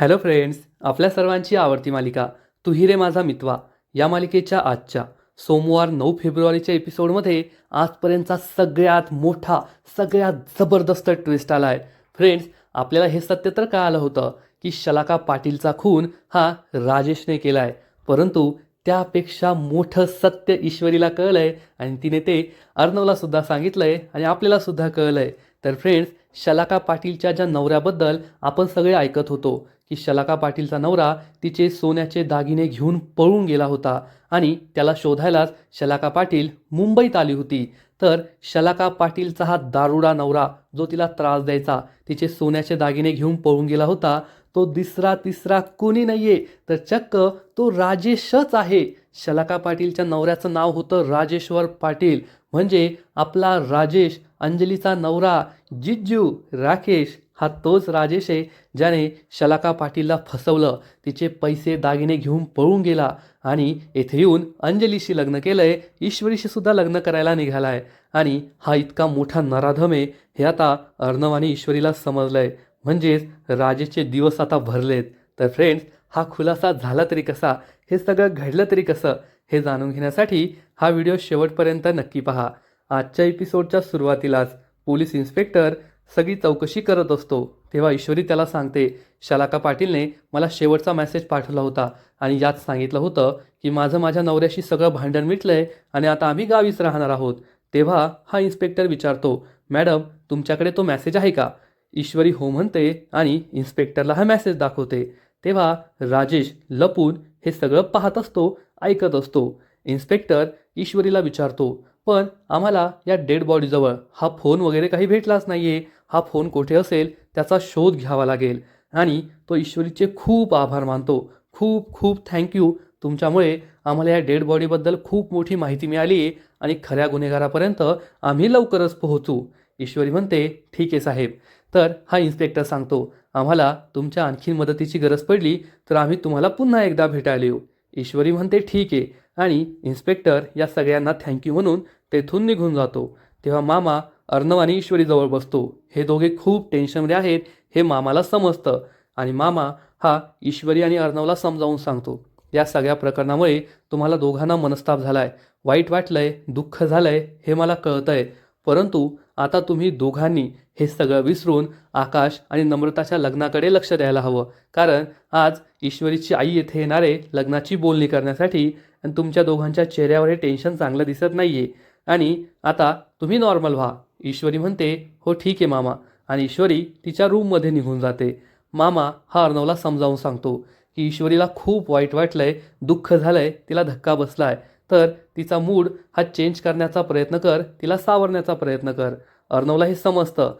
Hello friends, आपल्या सर्वांची आवडती मालिका तू ही रे माझा मितवा या मालिकेच्या आजच्या सोमवार 9 फेब्रुवारीच्या एपिसोडमध्ये आजपर्यंतचा सगळ्यात मोठा सगळ्यात जबरदस्त ट्विस्ट आला आहे. फ्रेंड्स, आपल्याला हे सत्य तर कळालं होतं की शलाका पाटीलचा खून हा राजेशने केला आहे, परंतु त्यापेक्षा मोठं सत्य ईश्वरीला कळलं आहे आणि तिने ते अर्णवला सुद्धा सांगितलं आहे आणि आपल्याला सुद्धा कळलं आहे. तर फ्रेंड्स, शलाका पाटीलच्या ज्या नवऱ्याबद्दल आपण सगळे ऐकत होतो की शलाका पाटीलचा नवरा तिचे सोन्याचे दागिने घेऊन पळून गेला होता आणि त्याला शोधायलाच शलाका पाटील मुंबईत आली होती. तर शलाका पाटीलचा हा दारुडा नवरा जो तिला त्रास द्यायचा, तिचे सोन्याचे दागिने घेऊन पळून गेला होता, तो दुसरा तिसरा कोणी नाहीये तर चक्क तो राजेशच आहे. शलाका पाटीलच्या नवऱ्याचं नाव होतं राजेश्वर पाटील, म्हणजे आपला राजेश, अंजलीचा नवरा, जिज्जू राकेश. हा तोच राजेश आहे ज्याने शलाका पाटीलला फसवलं, तिचे पैसे दागिने घेऊन पळून गेला आणि येथे येऊन अंजलीशी लग्न केलंय, ईश्वरीशी सुद्धा लग्न करायला निघालाय. आणि हा इतका मोठा नराधम आहे हे आता अर्णव आणि ईश्वरीला समजलंय. म्हणजेच राजेशचे दिवस आता भरलेत. तर फ्रेंड्स, हा खुलासा झाला तरी कसा, हे सगळं घडलं तरी कसं, हे जाणून घेण्यासाठी हा व्हिडिओ शेवटपर्यंत नक्की पहा. आजच्या एपिसोडच्या सुरुवातीलाच पोलीस इन्स्पेक्टर सगळी चौकशी करत असतो तेव्हा ईश्वरी त्याला सांगते, शलाका पाटीलने मला शेवटचा मेसेज पाठवला होता आणि यात सांगितलं होतं की माझ्या नवऱ्याशी सगळं भांडण मिटलंय आणि आता आम्ही गावीच राहणार आहोत. तेव्हा हा इन्स्पेक्टर विचारतो, मॅडम तुमच्याकडे तो मेसेज आहे का? ईश्वरी हो म्हणते आणि इन्स्पेक्टरला हा मेसेज दाखवते. तेव्हा राजेश लपून हे सगळं पाहत असतो, ऐकत असतो. इन्स्पेक्टर ईश्वरीला विचारतो, पण आम्हाला या डेड बॉडीजवळ हा फोन वगैरे काही भेटलाच नाहीये, हा फोन कुठे असेल त्याचा शोध घ्यावा लागेल. आणि तो ईश्वरीचे खूप आभार मानतो, खूप खूप थँक्यू, तुमच्यामुळे आम्हाला या डेड बॉडीबद्दल खूप मोठी माहिती मिळाली आहे आणि खऱ्या गुन्हेगारापर्यंत आम्ही लवकरच पोहोचू. ईश्वरी म्हणते, ठीक आहे साहेब. तर हा इन्स्पेक्टर सांगतो, आम्हाला तुमच्या आणखी मदतीची गरज पडली तर आम्ही तुम्हाला पुन्हा एकदा भेटायला येऊ. ईश्वरी म्हणते ठीक आहे आणि इन्स्पेक्टर या सगळ्यांना थँक्यू म्हणून तेथून निघून जातो. तेव्हा मामा अर्णव आणि ईश्वरीजवळ बसतो. हे दोघे खूप टेन्शनमध्ये आहेत हे मामाला समजतं आणि मामा हा ईश्वरी आणि अर्णवला समजावून सांगतो, या सगळ्या प्रकरणामुळे तुम्हाला दोघांना मनस्ताप झालाय, वाईट वाटलंय, दुःख झालंय हे मला कळतंय, परंतु आता तुम्ही दोघांनी हे सगळं विसरून आकाश आणि नम्रताच्या लग्नाकडे लक्ष द्यायला हवं. कारण आज ईश्वरीची आई येथे येणार आहे लग्नाची बोलणी करण्यासाठी आणि तुमच्या दोघांच्या चेहऱ्यावर हे टेन्शन चांगलं दिसत नाहीये आणि आता तुम्ही नॉर्मल व्हा. ईश्वरी म्हणते, हो ठीक आहे मामा, आणि ईश्वरी तिच्या रूममध्ये निघून जाते. मामा हा अर्णवला समजावून सांगतो की ईश्वरीला खूप वाईट वाटलंय, दुःख झालंय, तिला धक्का बसलाय, तर तिचा मूड हा चेंज करण्याचा प्रयत्न कर, तिला सावरण्याचा प्रयत्न कर. अर्णवला हे समजतं.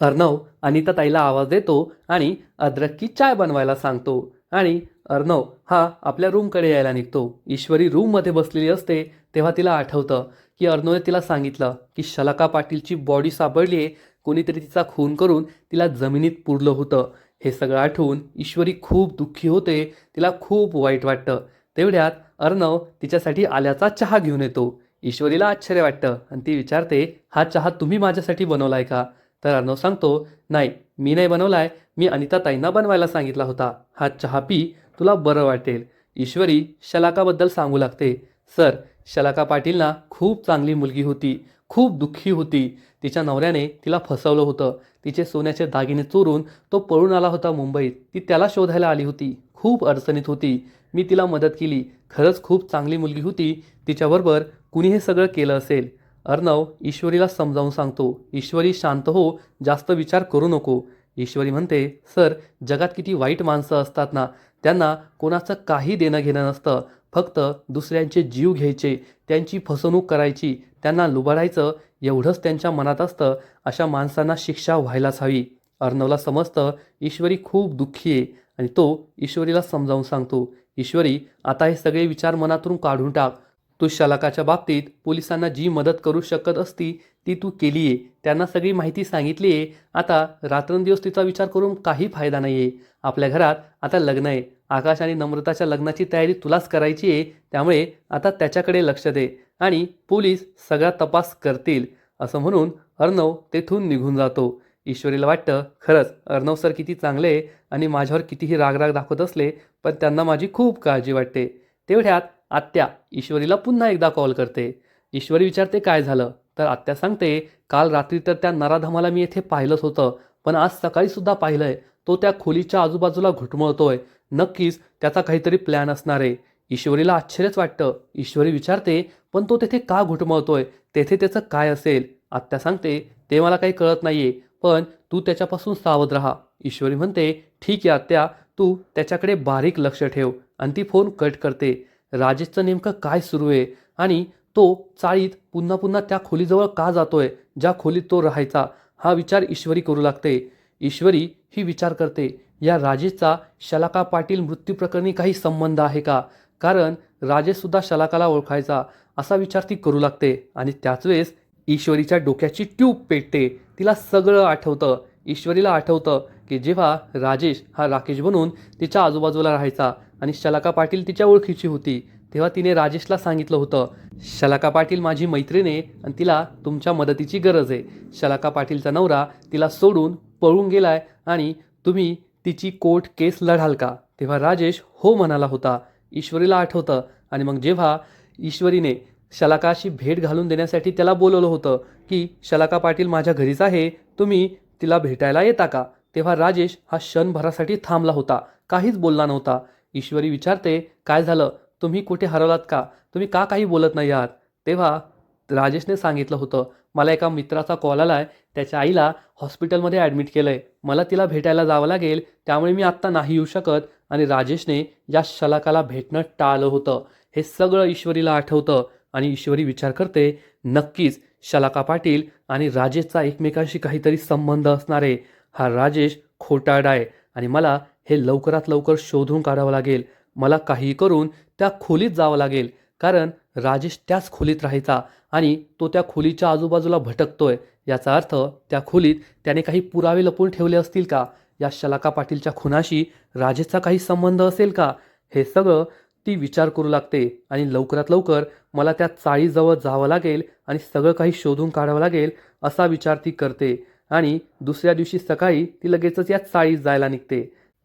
अर्णव अनिता ताईला आवाज देतो आणि अद्रक की चाय बनवायला सांगतो आणि अर्णव हा आपल्या रूमकडे यायला निघतो. ईश्वरी रूममध्ये बसलेली असते तेव्हा तिला आठवतं की अर्णवने तिला सांगितलं की शलाका पाटीलची बॉडी सापडली आहे, कोणीतरी तिचा खून करून तिला जमिनीत पुरलं होतं. हे सगळं आठवून ईश्वरी खूप दुःखी होते, तिला खूप वाईट वाटतं. तेवढ्यात अर्णव तिच्यासाठी आल्याचा चहा घेऊन येतो. ईश्वरीला आश्चर्य वाटतं आणि ती विचारते, हा चहा तुम्ही माझ्यासाठी बनवलाय का? तर अर्णव सांगतो, नाही मी नाही बनवलाय, मी अनिता ताईंना बनवायला सांगितला होता, हा चहा पी, तुला बरं वाटेल. ईश्वरी शलाकाबद्दल सांगू लागते, सर शलाका पाटीलना खूप चांगली मुलगी होती, खूप दुःखी होती, तिच्या नवऱ्याने तिला फसवलं होतं, तिचे सोन्याचे दागिने चोरून तो पळून आला होता मुंबईत, ती त्याला शोधायला आली होती, खूप अडचणीत होती, मी तिला मदत केली, खरंच खूप चांगली मुलगी होती, तिच्याबरोबर कुणी हे सगळं केलं असेल. अर्णव ईश्वरीला समजावून सांगतो, ईश्वरी शांत हो, जास्त विचार करू नको. ईश्वरी म्हणते, सर जगात किती वाईट माणसं असतात ना, त्यांना कोणाचं काही देणं घेणं नसतं, फक्त दुसऱ्यांचे जीव घ्यायचे, त्यांची फसवणूक करायची, त्यांना लुबाडायचं एवढंच त्यांच्या मनात असतं. अशा माणसांना शिक्षा व्हायलाच हवी. अर्णवला समजतं ईश्वरी खूप दुःखी आहे आणि तो ईश्वरीला समजावून सांगतो, ईश्वरी आता हे सगळे विचार मनातून काढून टाक. तू शलाकाच्या बाबतीत पोलिसांना जी मदत करू शकत असती ती तू केली आहे, त्यांना सगळी माहिती सांगितली आहे. आता रात्रंदिवस तिचा विचार करून काही फायदा नाही आहे. आपल्या घरात आता लग्न आहे, आकाश आणि नम्रताच्या लग्नाची तयारी तुलाच करायची आहे, त्यामुळे आता त्याच्याकडे लक्ष दे आणि पोलीस सगळा तपास करतील. असं म्हणून अर्णव तेथून निघून जातो. ईश्वरीला वाटतं खरंच अर्णव सर किती चांगले आहे आणि माझ्यावर कितीही रागराग दाखवत असले पण त्यांना माझी खूप काळजी वाटते. तेवढ्यात आत्या ईश्वरीला पुन्हा एकदा कॉल करते. ईश्वरी विचारते काय झालं, तर आत्या सांगते काल रात्री तर त्या नराधमाला मी येथे पाहिलंच होतं, पण आज सकाळी सुद्धा पाहिलंय. तो त्या खोलीच्या आजूबाजूला घुटमळतोय. नक्कीच त्याचा काहीतरी प्लॅन असणार आहे. ईश्वरीला आश्चर्यच वाटतं. ईश्वरी विचारते पण तो तेथे का घुटमळतोय, तेथे त्याचं काय असेल. आत्या सांगते ते मला काही कळत नाहीये, पण तू त्याच्यापासून सावध राहा. ईश्वरी म्हणते ठीक आहे आत्या, तू त्याच्याकडे बारीक लक्ष ठेव. आणि ती फोन कट करते. राजेशचं नेमकं काय सुरू आहे आणि तो चाळीत पुन्हा पुन्हा त्या खोलीजवळ का जातोय ज्या खोलीत तो राहायचा, हा विचार ईश्वरी करू लागते. ईश्वरी ही विचार करते या राजेशचा शलाका पाटील मृत्यूप्रकरणी काही संबंध आहे का, कारण राजेशसुद्धा शलाकाला ओळखायचा, असा विचार ती करू लागते. आणि त्याच वेळेस ईश्वरीच्या डोक्याची ट्यूब पेटते. तिला सगळं आठवतं. ईश्वरीला आठवतं की जेव्हा राजेश हा राकेश बनून तिच्या आजूबाजूला राहायचा आणि शलाका पाटील तिच्या ओळखीची होती, तेव्हा तिने राजेशला सांगितलं होतं शलाका पाटील माझी मैत्रीण आहे आणि तिला तुमच्या मदतीची गरज आहे. शलाका पाटीलचा नवरा तिला सोडून पळून गेलाय आणि तुम्ही तिची कोर्ट केस लढाल का. तेव्हा राजेश हो म्हणाला होता. ईश्वरीला आठवतं. आणि मग जेव्हा ईश्वरीने शलाकाशी भेट घालून देण्यासाठी त्याला बोलवलं होतं की शलाका पाटील माझ्या घरीच आहे, तुम्ही तिला भेटायला येता का, तेव्हा राजेश हा क्षणभरासाठी थांबला होता, काहीच बोलला नव्हता. ईश्वरी विचारते काय झालं, तुम्ही कुठे हरवलात का, तुम्ही का काही बोलत नाही आहात. तेव्हा राजेशने सांगितलं होतं मला एका मित्राचा कॉल आलाय, त्याच्या आईला हॉस्पिटलमध्ये ॲडमिट केलं आहे, मला तिला भेटायला जावं लागेल, त्यामुळे मी आत्ता नाही येऊ शकत. आणि राजेशने या शलाकाला भेटणं टाळलं होतं. हे सगळं ईश्वरीला आठवतं. आणि ईश्वरी विचार करते नक्कीच शलाका पाटील आणि राजेशचा एकमेकांशी काहीतरी संबंध असणार आहे. हा राजेश खोटारडा आहे आणि मला हे लवकरात लवकर शोधून काढावं लागेल. मला काही करून त्या खोलीत जावं लागेल, कारण राजेश त्याच खोलीत राहायचा आणि तो त्या खोलीच्या आजूबाजूला भटकतोय. याचा अर्थ त्या खोलीत त्याने काही पुरावे लपवून ठेवले असतील का, या शलाका पाटीलच्या खुनाशी राजेशचा काही संबंध असेल का. हे सगळं ती विचार करू लागते. आणि लवकरात लवकर मला त्या चाळीजवळ जावं लागेल आणि सगळं काही शोधून काढावं लागेल असा विचार ती करते. आणि दुसऱ्या दिवशी सकाळी ती लगेचच या चाळीत जायला निघते.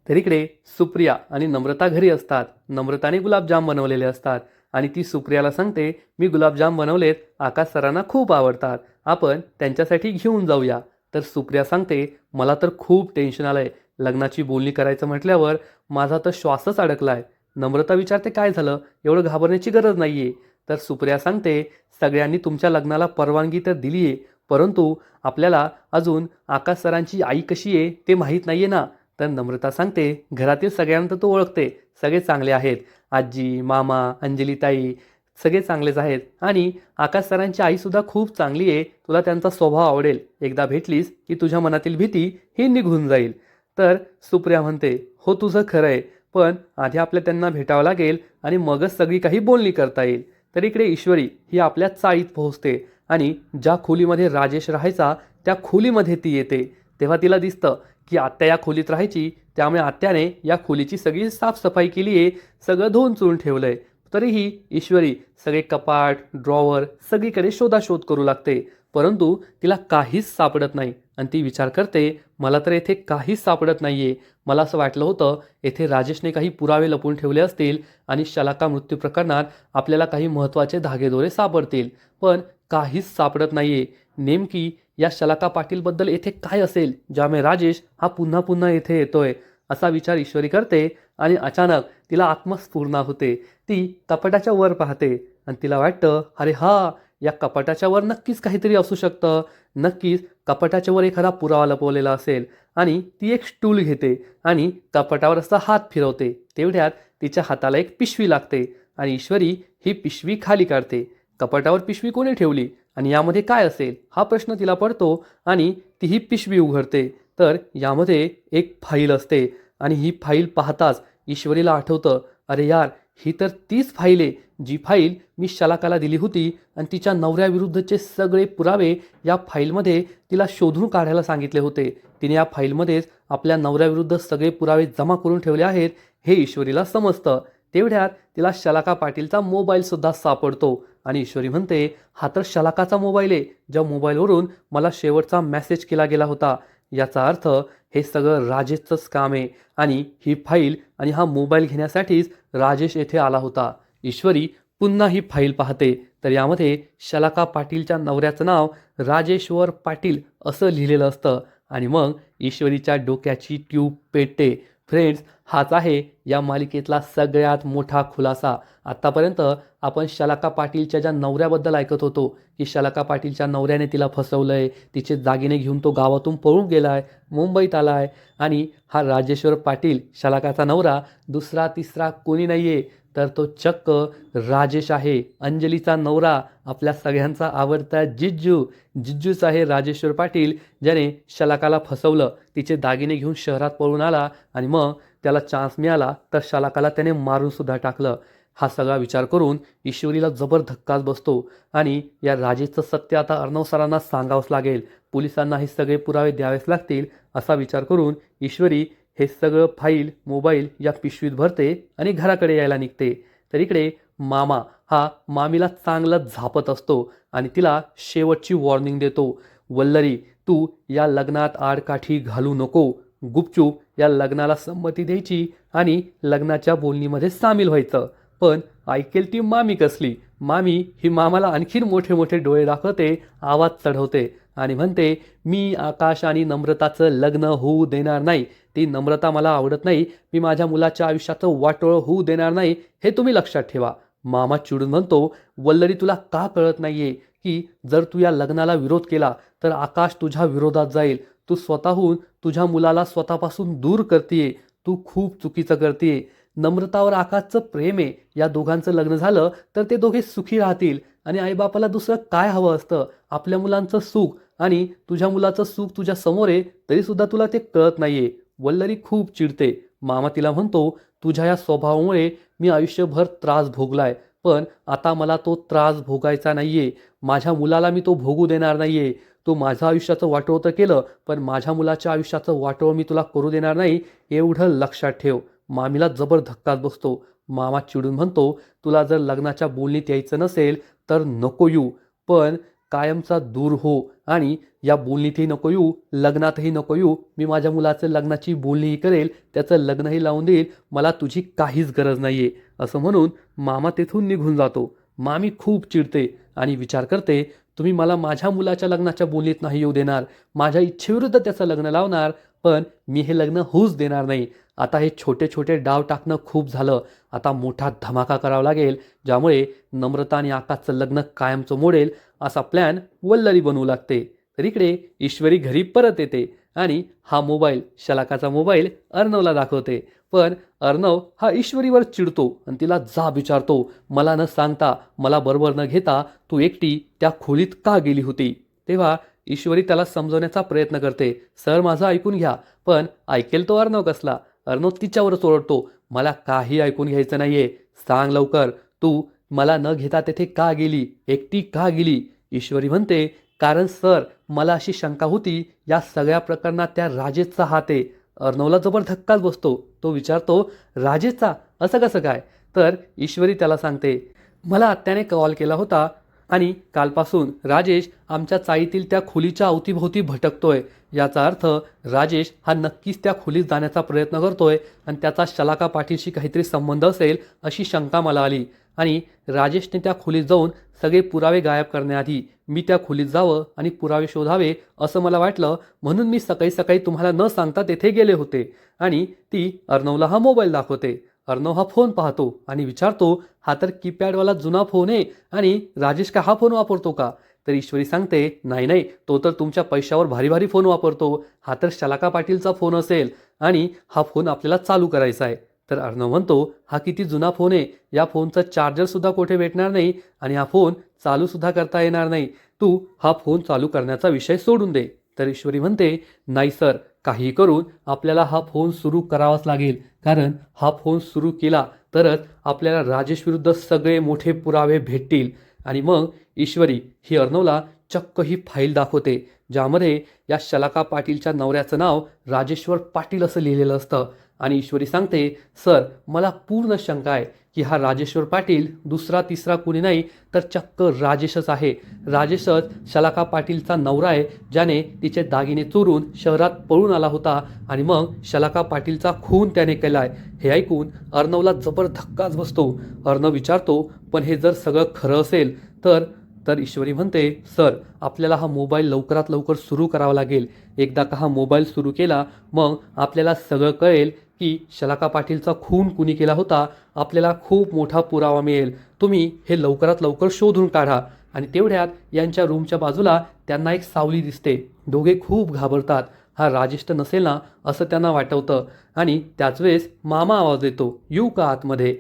तर इकडे सुप्रिया आणि नम्रता घरी असतात. नम्रताने गुलाबजाम बनवलेले असतात आणि ती सुप्रियाला सांगते मी गुलाबजाम बनवलेत, आकाश सरांना खूप आवडतात, आपण त्यांच्यासाठी घेऊन जाऊया. तर सुप्रिया सांगते मला तर खूप टेन्शन आलंय, लग्नाची बोलणी करायचं म्हटल्यावर माझा तर श्वासच अडकलाय. नम्रता विचारते काय झालं, एवढं घाबरण्याची गरज नाहीये. तर सुप्रिया सांगते सगळ्यांनी तुमच्या लग्नाला परवानगी तर दिली आहे, परंतु आपल्याला अजून आकाश सरांची आई कशी आहे ते माहीत नाहीये ना. तर नम्रता सांगते घरातील सगळ्यांना तर तो ओळखते, सगळे चांगले आहेत, आजी मामा अंजलीताई सगळे चांगलेच आहेत आणि आकाश सरांची आईसुद्धा खूप चांगली आहे, तुला त्यांचा स्वभाव आवडेल, एकदा भेटलीस की तुझ्या मनातील भीती ही निघून जाईल. तर सुप्रिया म्हणते हो तुझं खरं आहे, पण आधी आपल्या त्यांना भेटावं लागेल आणि मगच सगळी काही बोलणी करता येईल. तर इकडे ईश्वरी ही आपल्या चाळीत पोहोचते आणि ज्या खोलीमध्ये राजेश राहायचा त्या खोलीमध्ये ती येते. तेव्हा तिला दिसतं की आत्या या खोलीत राहायची, त्यामुळे आत्याने या खोलीची सगळी साफसफाई केली आहे, सगळं धुवून चुळून ठेवलं आहे. तरीही ईश्वरी सगळे कपाट ड्रॉवर सगळीकडे शोधाशोध करू लागते, परंतु तिला काहीच सापडत नाही. आणि ती विचार करते मला तर येथे काहीच सापडत नाहीये, मला असं वाटलं होतं येथे राजेशने काही पुरावे लपवून ठेवले असतील आणि शलाका मृत्यू प्रकरणात आपल्याला काही महत्त्वाचे धागेदोरे सापडतील, पण काहीच सापडत नाहीये. नेमकी या शलाका पाटीलबद्दल येथे काय असेल ज्यामुळे राजेश हा पुन्हा पुन्हा येथे येतोय, असा विचार ईश्वरी करते. आणि अचानक तिला आत्मस्फूर्णा होते. ती कपाटाच्या वर पाहते आणि तिला वाटतं अरे हा, या कपाटाच्या वर नक्कीच काहीतरी असू शकतं, नक्कीच कपाटाच्या वर एखादा पुरावा लपवलेला असेल. आणि ती एक स्टूल घेते आणि कपाटावर असा हात फिरवते. तेवढ्यात तिच्या हाताला एक पिशवी लागते आणि ईश्वरी ही पिशवी खाली काढते. कपाटावर पिशवी कोणी ठेवली आणि यामध्ये काय असेल हा प्रश्न तिला पडतो आणि ती ही पिशवी उघडते. तर यामध्ये एक फाईल असते आणि ही फाईल पाहताच ईश्वरीला आठवतं अरे यार, ही तर तीच फाईल आहे जी फाईल मी शलाकाला दिली होती आणि तिच्या नवऱ्याविरुद्धचे सगळे पुरावे या फाईलमध्ये तिला शोधून काढायला सांगितले होते. तिने या फाईलमध्येच आपल्या नवऱ्याविरुद्ध सगळे पुरावे जमा करून ठेवले आहेत हे ईश्वरीला समजतं. तेवढ्यात तिला शलाका पाटीलचा मोबाईलसुद्धा सापडतो आणि ईश्वरी म्हणते हा तर शलाकाचा मोबाईल आहे, ज्या मोबाईलवरून मला शेवटचा मेसेज केला गेला होता. याचा अर्थ हे सगळं राजेशचंच काम आहे आणि ही फाईल आणि हा मोबाईल घेण्यासाठीच राजेश येथे आला होता. ईश्वरी पुन्हा ही फाईल पाहते तर यामध्ये शलाका पाटीलच्या नवऱ्याचं नाव राजेश्वर पाटील असं लिहिलेलं असतं आणि मग ईश्वरीच्या डोक्याची ट्यूब पेटते. फ्रेंड्स, हाच आहे या मालिकेतला सगळ्यात मोठा खुलासा. आत्तापर्यंत आपण शलाका पाटीलच्या ज्या नवऱ्याबद्दल ऐकत होतो की शलाका पाटीलच्या नवऱ्याने तिला फसवलंय, तिचे दागिने घेऊन तो गावातून पळून गेलाय, मुंबईत आलाय आणि हा राजेश्वर पाटील शलाकाचा नवरा दुसरा तिसरा कोणी नाहीये तर तो चक्क राजेश आहे, अंजलीचा नवरा, आपल्या सगळ्यांचा आवडता जिज्जूच आहे राजेश्वर पाटील, ज्याने शलाकाला फसवलं, तिचे दागिने घेऊन शहरात पळून आला आणि मग त्याला चान्स मिळाला तर शलाकाला त्याने मारून सुद्धा टाकलं. हा सगळा विचार करून ईश्वरीला जबर धक्काच बसतो आणि या राजेशचं सत्य आता अर्णव सरांना सांगावंच लागेल, पोलिसांना हे सगळे पुरावे द्यावेच लागतील असा विचार करून ईश्वरी हे सगळं फाईल मोबाईल या पिशवीत भरते आणि घराकडे यायला निघते. तर इकडे मामा हा मामीला चांगलंच झापत असतो आणि तिला शेवटची वॉर्निंग देतो, वल्लरी तू या लग्नात आडकाठी घालू नको, गुपचूप या लग्नाला संमती द्यायची आणि लग्नाच्या बोलणीमध्ये सामील व्हायचं. पण ऐकेल ती मामी कसली, मामी ही मामाला आणखीन मोठे मोठे डोळे दाखवते, आवाज चढवते आणि म्हणते मी आकाश आणि नम्रताचं लग्न होऊ देणार नाही, ती नम्रता मला आवडत नाही, मी माझ्या मुलाच्या आयुष्याचं वाटोळं होऊ देणार नाही, हे तुम्ही लक्षात ठेवा. मामा चिडून म्हणतो, वल्लरी तुला का कळत नाहीये की जर तू या लग्नाला विरोध केला तर आकाश तुझ्या विरोधात जाईल, तू स्वतःहून तुझ्या मुलाला स्वतःपासून दूर करतीये, तू खूप चुकीचं करतीये. नम्रतावर आकाशचं प्रेम आहे, या दोघांचं लग्न झालं तर ते दोघे सुखी राहतील आणि आईबापाला दुसरं काय हवं असतं, आपल्या मुलांचं सुख, आणि तुझ्या मुलाचं सुख तुझ्या समोर आहे तरीसुद्धा तुला ते कळत नाहीये. वल्लरी खूप चिडते. मामा तिला म्हणतो, तुझ्या या स्वभावामुळे मी आयुष्यभर त्रास भोगलाय, पण आता मला तो त्रास भोगायचा नाहीये, माझ्या मुलाला मी तो भोगू देणार नाहीये. तू माझं आयुष्याचं वाटोळं तर केलं, पण माझ्या मुलाच्या आयुष्याचं वाटोळं मी तुला करू देणार नाही, एवढं लक्षात ठेव. मामीला जबर धक्काच बसतो. मामा चिडून म्हणतो, तुला जर लग्नाच्या बोलणीत यायचं नसेल तर नको येऊ, पण कायमचा दूर हो आणि या बोलणीतही नको येऊ, लग्नातही नको येऊ. मी माझ्या मुलाचं लग्नाची बोलणीही करेल, त्याचं लग्नही लावून देईल, मला तुझी काहीच गरज नाहीये असं म्हणून मामा तेथून निघून जातो. मामी खूप चिडते आणि विचार करते, तुम्ही मला माझ्या मुलाच्या लग्नाच्या बोलणीत नाही येऊ देणार, माझ्या इच्छेविरुद्ध त्याचं लग्न लावणार, पण मी हे लग्न होऊच देणार नाही. आता हे छोटे छोटे डाव टाकणं खूप झालं, आता मोठा धमाका करावा लागेल, ज्यामुळे नम्रता आणि आकाशचं लग्न कायमचं मोडेल असा प्लॅन वल्लरी बनवू लागते. तर इकडे ईश्वरी घरी परत येते आणि हा मोबाईल, शलाकाचा मोबाईल अर्णवला दाखवते. पण अर्णव हा ईश्वरीवर चिडतो आणि तिला जाब विचारतो, मला न सांगता, मला बरोबर न घेता तू एकटी त्या खोलीत का गेली होती. तेव्हा ईश्वरी त्याला समजवण्याचा प्रयत्न करते, सर माझं ऐकून घ्या. पण ऐकेल तो अर्णव कसला. अर्णव तिच्यावरच ओरडतो, मला काही ऐकून घ्यायचं नाहीये, सांग लवकर, तू मला न घेता तेथे का गेली, एकटी का गेली. ईश्वरी म्हणते, कारण सर मला अशी शंका होती या सगळ्या प्रकरणात त्या राजेशचा हात आहे. अर्णवला जबर धक्काच बसतो. तो विचारतो, राजेशचा, असं कसं काय. तर ईश्वरी त्याला सांगते, मला आत्याने कॉल केला होता आणि कालपासून राजेश आमच्या चाळीतील त्या खोलीच्या अवतीभोवती भटकतोय, याचा अर्थ राजेश हा नक्कीच त्या खोलीत जाण्याचा प्रयत्न करतोय आणि त्याचा शलाका पाटीलशी काहीतरी संबंध असेल अशी शंका मला आली आणि राजेशने त्या खोलीत जाऊन सगळे पुरावे गायब करण्याआधी मी त्या खोलीत जावं आणि पुरावे शोधावे असं मला वाटलं, म्हणून मी सकाळी सकाळी तुम्हाला न सांगता तेथे गेले होते. आणि ती अर्णवला हा मोबाईल दाखवते. अर्णव हा फोन पाहतो आणि विचारतो, हा तर कीपॅडवाला जुना फोन आहे आणि राजेश का हा फोन वापरतो का. तर ईश्वरी सांगते, नाही नाही, तो तर तुमच्या पैशावर भारी भारी फोन वापरतो, हा तर शलाका पाटीलचा फोन असेल आणि हा फोन आपल्याला चालू करायचा आहे. तर अर्णव म्हणतो, हा किती जुना फोन आहे, या फोनचं चार्जरसुद्धा कुठे भेटणार नाही आणि हा फोन चालूसुद्धा करता येणार नाही, तू हा फोन चालू करण्याचा विषय सोडून दे. तर ईश्वरी म्हणते, नाही सर, काही करून आपल्याला हा फोन सुरू करावाच लागेल, कारण हा फोन सुरू केला तरच आपल्याला राजेश विरुद्ध सगळे मोठे पुरावे भेटतील. आणि मग ईश्वरी ही अर्णवला चक्क ही फाईल दाखवते, ज्यामध्ये या शलाका पाटीलच्या नवऱ्याचं नाव राजेश्वर पाटील असं लिहिलेलं असतं आणि ईश्वरी सांगते, सर मला पूर्ण शंका आहे की हा राजेश्वर पाटील दुसरा तिसरा कुणी नाही तर चक्क राजेशच आहे. राजेशच शलाका पाटीलचा नवरा आहे, ज्याने तिचे दागिने चोरून शहरात पळून आला होता आणि मग शलाका पाटीलचा खून त्याने केलाय. हे ऐकून अर्णवला जबर धक्काच बसतो. अर्णव विचारतो, पण हे जर सगळं खरं असेल तर तर ईश्वरी म्हणते, सर आपल्याला हा मोबाईल लवकरात लवकर सुरू करावा लागेल. एकदा का हा मोबाईल सुरू केला मग आपल्याला सगळं कळेल की शलाका पाटीलचा खून कुणी केला होता. आपल्याला खूप मोठा पुरावा मिळेल. तुम्ही हे लवकरात लवकर शोधून काढा. आणि तेवढ्यात यांच्या रूमच्या बाजूला त्यांना एक सावली दिसते. दोघे खूप घाबरतात. हा राजेश तर नसेल ना असं त्यांना वाटवतं. आणि त्याच वेळेस मामा आवाज देतो, येऊ का आतमध्ये.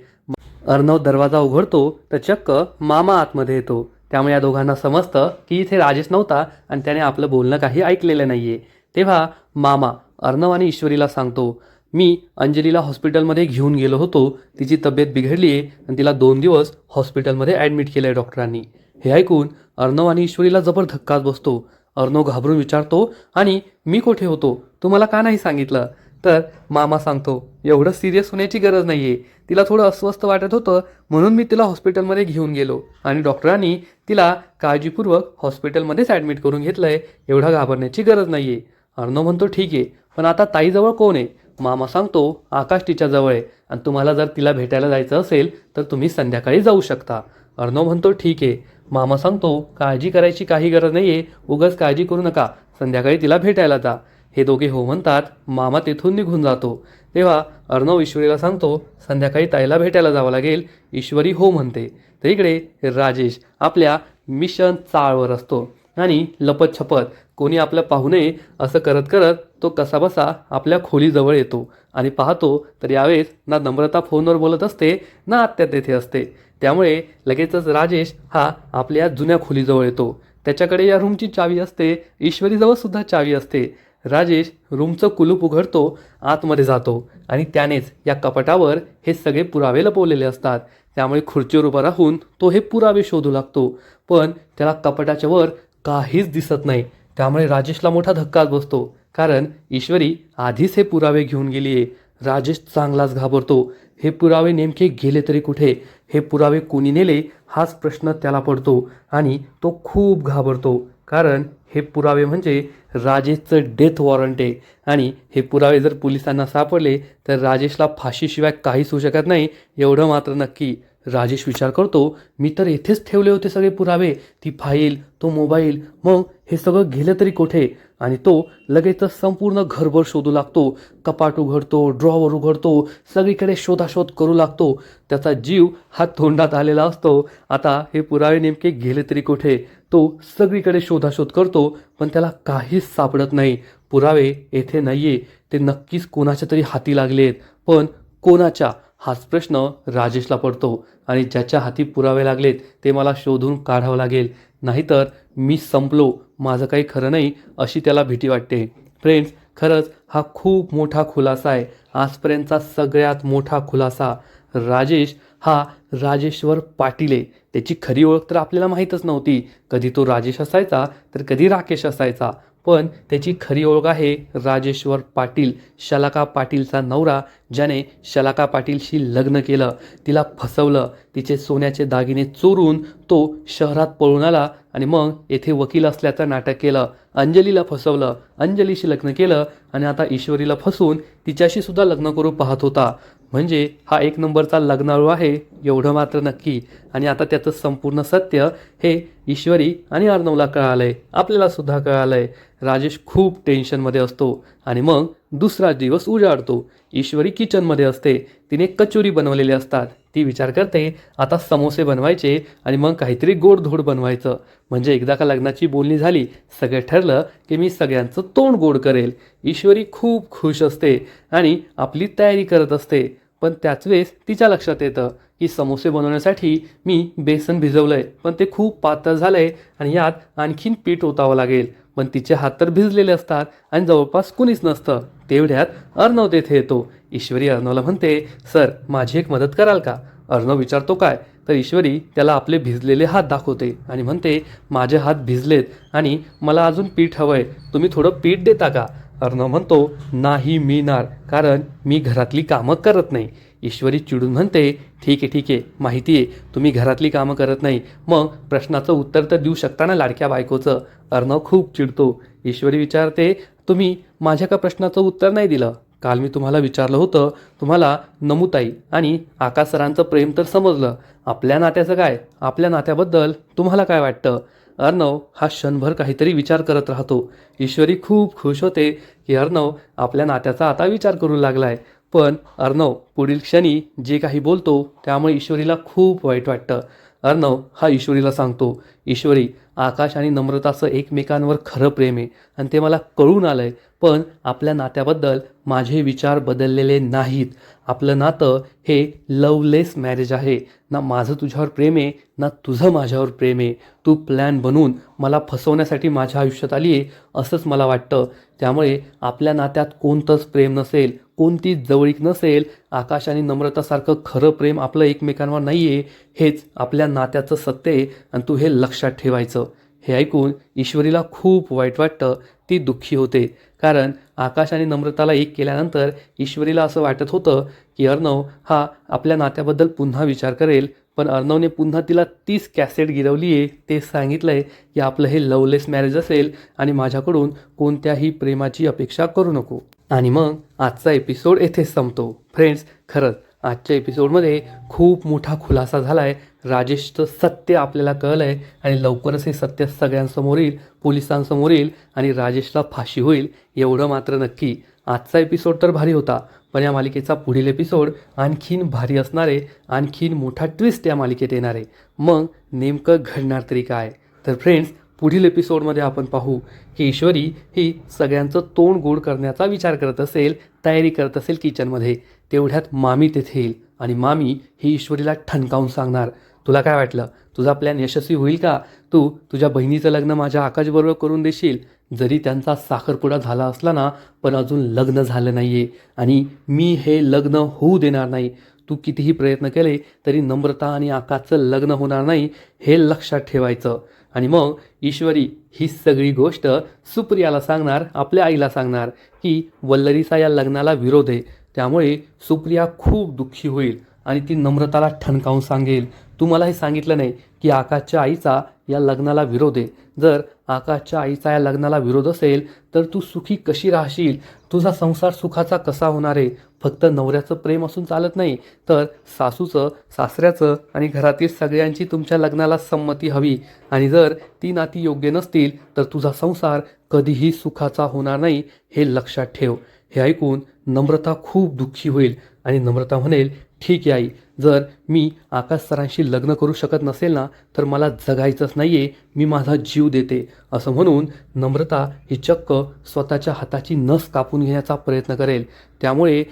अर्णव दरवाजा उघडतो तर चक्क मामा आतमध्ये येतो. त्यामुळे या दोघांना समजतं की इथे राजेश नव्हता आणि त्याने आपलं बोलणं काही ऐकलेलं नाहीये. तेव्हा मामा अर्णव आणि ईश्वरीला सांगतो, मी अंजलीला हॉस्पिटलमध्ये घेऊन गेलो होतो. तिची तब्येत बिघडली आहे आणि तिला 2 दिवस हॉस्पिटलमध्ये ॲडमिट केलं आहे डॉक्टरांनी. हे ऐकून अर्णव आणि ईश्वरीला जबर धक्काच बसतो. अर्णव घाबरून विचारतो, आणि मी कुठे होतो, तुम्हाला का नाही सांगितलं. तर मामा सांगतो, एवढं सिरियस होण्याची गरज नाही आहे. तिला थोडं अस्वस्थ वाटत होतं म्हणून मी तिला हॉस्पिटलमध्ये घेऊन गेलो आणि डॉक्टरांनी तिला काळजीपूर्वक हॉस्पिटलमध्येच ॲडमिट करून घेतलं आहे. एवढा घाबरण्याची गरज नाही आहे. अर्णव म्हणतो, ठीक आहे, पण आता ताईजवळ कोण आहे. मामा सांगतो, आकाश तिच्याजवळ आहे आणि तुम्हाला जर तिला भेटायला जायचं असेल तर तुम्ही संध्याकाळी जाऊ शकता. अर्णव म्हणतो, ठीक आहे. मामा सांगतो, काळजी करायची काही गरज नाही आहे, उगाच काळजी करू नका, संध्याकाळी तिला भेटायला जा. हे दोघे हो म्हणतात. मामा तेथून निघून जातो. तेव्हा अर्णव ईश्वरीला सांगतो, संध्याकाळी ताईला भेटायला जावं लागेल. ईश्वरी हो म्हणते. तर इकडे राजेश आपल्या मिशन चाळवर असतो आणि लपतछपत कोणी आपलं पाहू नये असं करत करत तो कसाबसा आपल्या खोलीजवळ येतो आणि पाहतो तर यावेळेस ना नम्रता फोनवर बोलत असते ना आत्या तेथे असते. त्यामुळे लगेचच राजेश हा आपल्या जुन्या खोलीजवळ येतो. त्याच्याकडे या रूमची चावी असते. ईश्वरीजवळ सुद्धा चावी असते. राजेश रूमचं कुलूप उघडतो, आतमध्ये जातो आणि त्यानेच या कपाटावर हे सगळे पुरावे लपवलेले असतात. त्यामुळे खुर्चीवर उभा राहून तो हे पुरावे शोधू लागतो. पण त्याला कपाटाच्या वर काहीच दिसत नाही. त्यामुळे राजेशला मोठा धक्काच बसतो, कारण ईश्वरी आधीच हे पुरावे घेऊन गेली आहे. राजेश चांगलाच घाबरतो. हे पुरावे नेमके गेले तरी कुठे, हे पुरावे कोणी नेले हाच प्रश्न त्याला पडतो आणि तो खूप घाबरतो. कारण हे पुरावे म्हणजे राजेशचं डेथ वॉरंट आहे आणि हे पुरावे जर पोलिसांना सापडले तर राजेशला फाशीशिवाय काहीच होऊ शकत नाही, एवढं मात्र नक्की. राजेश विचार करतो, मी तर येथेच ठेवले होते सगळे पुरावे, ती फाईल, तो मोबाईल, मग हे सगळं गेलं तरी कुठे. आणि तो लगेचच संपूर्ण घरभर शोधू लागतो. कपाट उघडतो, ड्रॉवर उघडतो, सगळीकडे शोधाशोध करू लागतो. त्याचा जीव हा तोंडात आलेला असतो. आता हे पुरावे नेमके गेले तरी कुठे. तो सगळीकडे शोधाशोध करतो पण त्याला काहीच सापडत नाही. पुरावे येथे नाहीये, ते नक्कीच कोणाच्या तरी हाती लागलेत. पण कोणाच्या, हाच प्रश्न राजेशला पडतो. आणि ज्याच्या हाती पुरावे लागलेत ते मला शोधून काढावं लागेल, नाहीतर मी संपलो, माझं काही खरं नाही, अशी त्याला भीती वाटते. फ्रेंड्स, खरंच हा खूप मोठा खुलासा आहे, आजपर्यंतचा सगळ्यात मोठा खुलासा. राजेश हा राजेश्वर पाटील आहे. त्याची खरी ओळख तर आपल्याला माहीतच नव्हती. कधी तो राजेश असायचा तर कधी राकेश असायचा. पण त्याची खरी ओळख आहे राजेश्वर पाटील, शलाका पाटीलचा नवरा, ज्याने शलाका पाटीलशी लग्न केलं, तिला फसवलं, तिचे सोन्याचे दागिने चोरून तो शहरात पळून आला आणि मग येथे वकील असल्याचं नाटक केलं. अंजलीला फसवलं, अंजलीशी लग्न केलं आणि आता ईश्वरीला फसवून तिच्याशी सुद्धा लग्न करू पाहत होता. म्हणजे हा एक नंबरचा लग्नाळू आहे, एवढं मात्र नक्की. आणि आता त्याचं संपूर्ण सत्य हे ईश्वरी आणि अर्णवला कळालंय, आपल्याला सुद्धा कळालंय. राजेश खूप टेन्शनमध्ये असतो आणि मग दुसरा दिवस उजाडतो. ईश्वरी किचनमध्ये असते. तिने कचोरी बनवलेली असतात. ती विचार करते आता समोसे बनवायचे आणि मग काहीतरी गोडधोड बनवायचं, म्हणजे एकदा का लग्नाची बोलणी झाली, सगळं ठरलं की मी सगळ्यांचं तोंड गोड करेल. ईश्वरी खूप खुश असते आणि आपली तयारी करत असते. पण त्याच वेळेस तिच्या लक्षात येतं की समोसे बनवण्यासाठी मी बेसन भिजवलंय, पण ते खूप पातळ झालंय आणि यात आणखीन पीठ ओतावं लागेल. पण तिचे हात तर भिजलेले असतात आणि जवळपास कुणीच नसतं. तेवढ्यात अर्णव तेथे येतो. ईश्वरी अर्णवला म्हणते, सर माझी एक मदत कराल का. अर्णव विचारतो, काय. तर ईश्वरी त्याला आपले भिजलेले हात दाखवते आणि म्हणते, माझे हात भिजलेत आणि मला अजून पीठ हवंय, तुम्ही थोडं पीठ देता का. अर्णव म्हणतो, नाही मिळणार, कारण मी घरातली कामं करत नाही. ईश्वरी चिडून म्हणते, ठीक आहे, माहिती आहे तुम्ही घरातली कामं करत नाही, मग प्रश्नाचं उत्तर तर देऊ शकता ना लाडक्या बायकोचं. अर्णव खूप चिडतो. ईश्वरी विचारते, तुम्ही माझ्या का प्रश्नाचं उत्तर नाही दिलं? काल मी तुम्हाला विचारलं होतं, तुम्हाला नमुताई आणि आकाश सरांचं प्रेम तर समजलं, आपल्या नात्याचं काय? आपल्या नात्याबद्दल तुम्हाला काय वाटतं? अर्णव हा क्षणभर काहीतरी विचार करत राहतो. ईश्वरी खूप खुश होते की अर्णव आपल्या नात्याचा आता विचार करू लागलाय. पण अर्णव पुढील क्षणी जे काही बोलतो त्यामुळे ईश्वरीला खूप वाईट वाटतं. अर्णव हा ईश्वरीला सांगतो, ईश्वरी, आकाश आणि नम्रताचं एकमेकांवर खरं प्रेम आहे आणि ते मला कळून आलं आहे, पण आपल्या नात्याबद्दल माझे विचार बदललेले नाहीत. आपलं नातं हे लवलेस मॅरेज आहे. ना माझं तुझ्यावर प्रेम आहे, ना तुझं माझ्यावर प्रेम आहे. तू प्लॅन बनवून मला फसवण्यासाठी माझ्या आयुष्यात आली आहे असंच मला वाटतं. त्यामुळे आपल्या नात्यात कोणतंच प्रेम नसेल, कोणतीच जवळीक नसेल. आकाश आणि नम्रतासारखं खरं प्रेम आपलं एकमेकांवर नाही आहे, हेच आपल्या नात्याचं सत्य आहे आणि तू हे लक्षात ठेवायचं. हे ऐकून ईश्वरीला खूप वाईट वाटतं. ती दुःखी होते, कारण आकाश आणि नम्रताला एक केल्यानंतर ईश्वरीला असं वाटत होतं की अर्णव हा आपल्या नात्याबद्दल पुन्हा विचार करेल. पण अर्णवने पुन्हा तिला 30 कॅसेट गिरवली आहे. ते सांगितलं आहे की आपलं हे लवलेस मॅरेज असेल आणि माझ्याकडून कोणत्याही प्रेमाची अपेक्षा करू नको. आणि मग आजचा एपिसोड येथेच संपतो. फ्रेंड्स, खरंच आजच्या एपिसोडमध्ये खूप मोठा खुलासा झाला आहे. राजेशचं सत्य आपल्याला कळलं आहे आणि लवकरच हे सत्य सगळ्यांसमोर येईल, पोलिसांसमोर येईल आणि राजेशला फाशी होईल, एवढं मात्र नक्की. आजचा एपिसोड तर भारी होता, पण या मालिकेचा पुढील एपिसोड आणखीन भारी असणार आहे. आणखीन मोठा ट्विस्ट या मालिकेत येणार आहे. मग नेमकं घडणार तरी काय? तर फ्रेंड्स, पुढील एपिसोडमध्ये आपण पाहू की ईश्वरी ही सगळ्यांचं तोंड गोड करण्याचा विचार करत असेल, तयारी करत असेल किचनमध्ये. तेवढ्यात मामी तेथे येईल आणि मामी ही ईश्वरीला ठणकावून सांगणार, तुला काय वाटलं, तुझा प्लॅन यशस्वी होईल का? तू तुझ्या बहिणीचं लग्न माझ्या आकाशबरोबर करून देशील? जरी त्यांचा साखरपुडा झाला असला ना, पण अजून लग्न झालं नाही आहे आणि मी हे लग्न होऊ देणार नाही. तू कितीही प्रयत्न केले तरी नम्रता आणि आकाशचं लग्न होणार नाही, हे लक्षात ठेवायचं. आणि मग ईश्वरी ही सगळी गोष्ट सुप्रियाला सांगणार, आपल्या आईला सांगणार की वल्लरीचा या लग्नाला विरोध आहे. त्यामुळे सुप्रिया खूप दुःखी होईल आणि ती नम्रताला ठणकावून सांगेल, तू मला हे सांगितलं नाही की आकाशच्या आईचा या लग्नाला विरोध आहे. जर आकाशच्या आईचा या लग्नाला विरोध असेल तर तू सुखी कशी राहशील? तुझा संसार सुखाचा कसा होणार आहे? फक्त नवऱ्याचं प्रेम असून चालत नाही, तर सासूचं, सासऱ्याचं आणि घरातील सगळ्यांची तुमच्या लग्नाला संमती हवी. आणि जर ती नाती योग्य नसतील तर तुझा संसार कधीही सुखाचा होणार नाही, हे लक्षात ठेव. हे ऐकून नम्रता खूप दुःखी होईल आणि नम्रता म्हणेल, ठीक आहे आई, जर मी आकाश सरांशी लग्न करू शकत नसेल ना, तर मला जगायचंच नाही आहे, मी माझा जीव देते. असं म्हणून नम्रता ही चक्क स्वतःच्या हाताची नस कापून घेण्याचा प्रयत्न करेल. त्यामुळे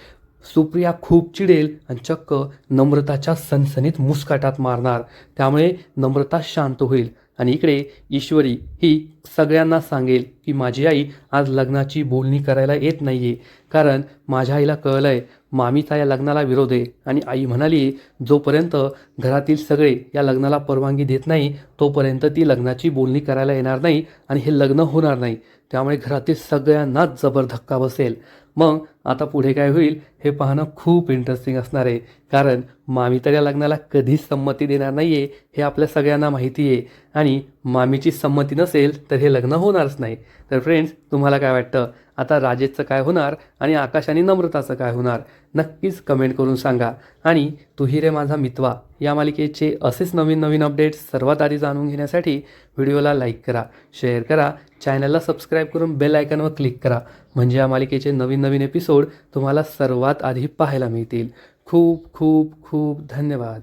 सुप्रिया खूप चिडेल आणि चक्क नम्रताच्या सनसनीत मुस्काटात मारणार. त्यामुळे नम्रता शांत होईल आणि इकडे ईश्वरी ही सगळ्यांना सांगेल की माझी आई आज लग्नाची बोलणी करायला येत नाही आहे, कारण माझ्या आईला कळलं आहे मामीचा या लग्नाला विरोध आहे. आणि आई म्हणाली, जोपर्यंत घरातील सगळे या लग्नाला परवानगी देत नाही तोपर्यंत ती लग्नाची बोलणी करायला येणार नाही आणि हे लग्न होणार नाही. त्यामुळे घरातील सगळ्यांनाच जबर धक्का बसेल. मग आता पुढे काय होईल हे पाहणं खूप इंटरेस्टिंग असणार आहे, कारण मामी तर या लग्नाला कधीच संमती देणार नाही आहे, हे आपल्या सगळ्यांना माहिती आहे. आणि मामीची संमती नसेल तर हे लग्न होणारच नाही. तर फ्रेंड्स, तुम्हाला काय वाटतं, आता राजेशचं काय होणार आणि आकाश आणि नम्रताचं काय होणार? नक्कीच कमेंट करून सांगा. आणि तू ही रे माझा मितवा या मालिकेचे असेच नवीन नवीन अपडेट्स सर्वात आधी जाणून घेण्यासाठी व्हिडिओला लाईक करा, शेअर करा, चॅनलला सबस्क्राईब करून बेल आयकॉनवर क्लिक करा, म्हणजे या मालिकेचे नवीन नवीन एपिसोड तुम्हाला सर्वात आधी पाहायला मिळतील. खूप खूप खूप धन्यवाद.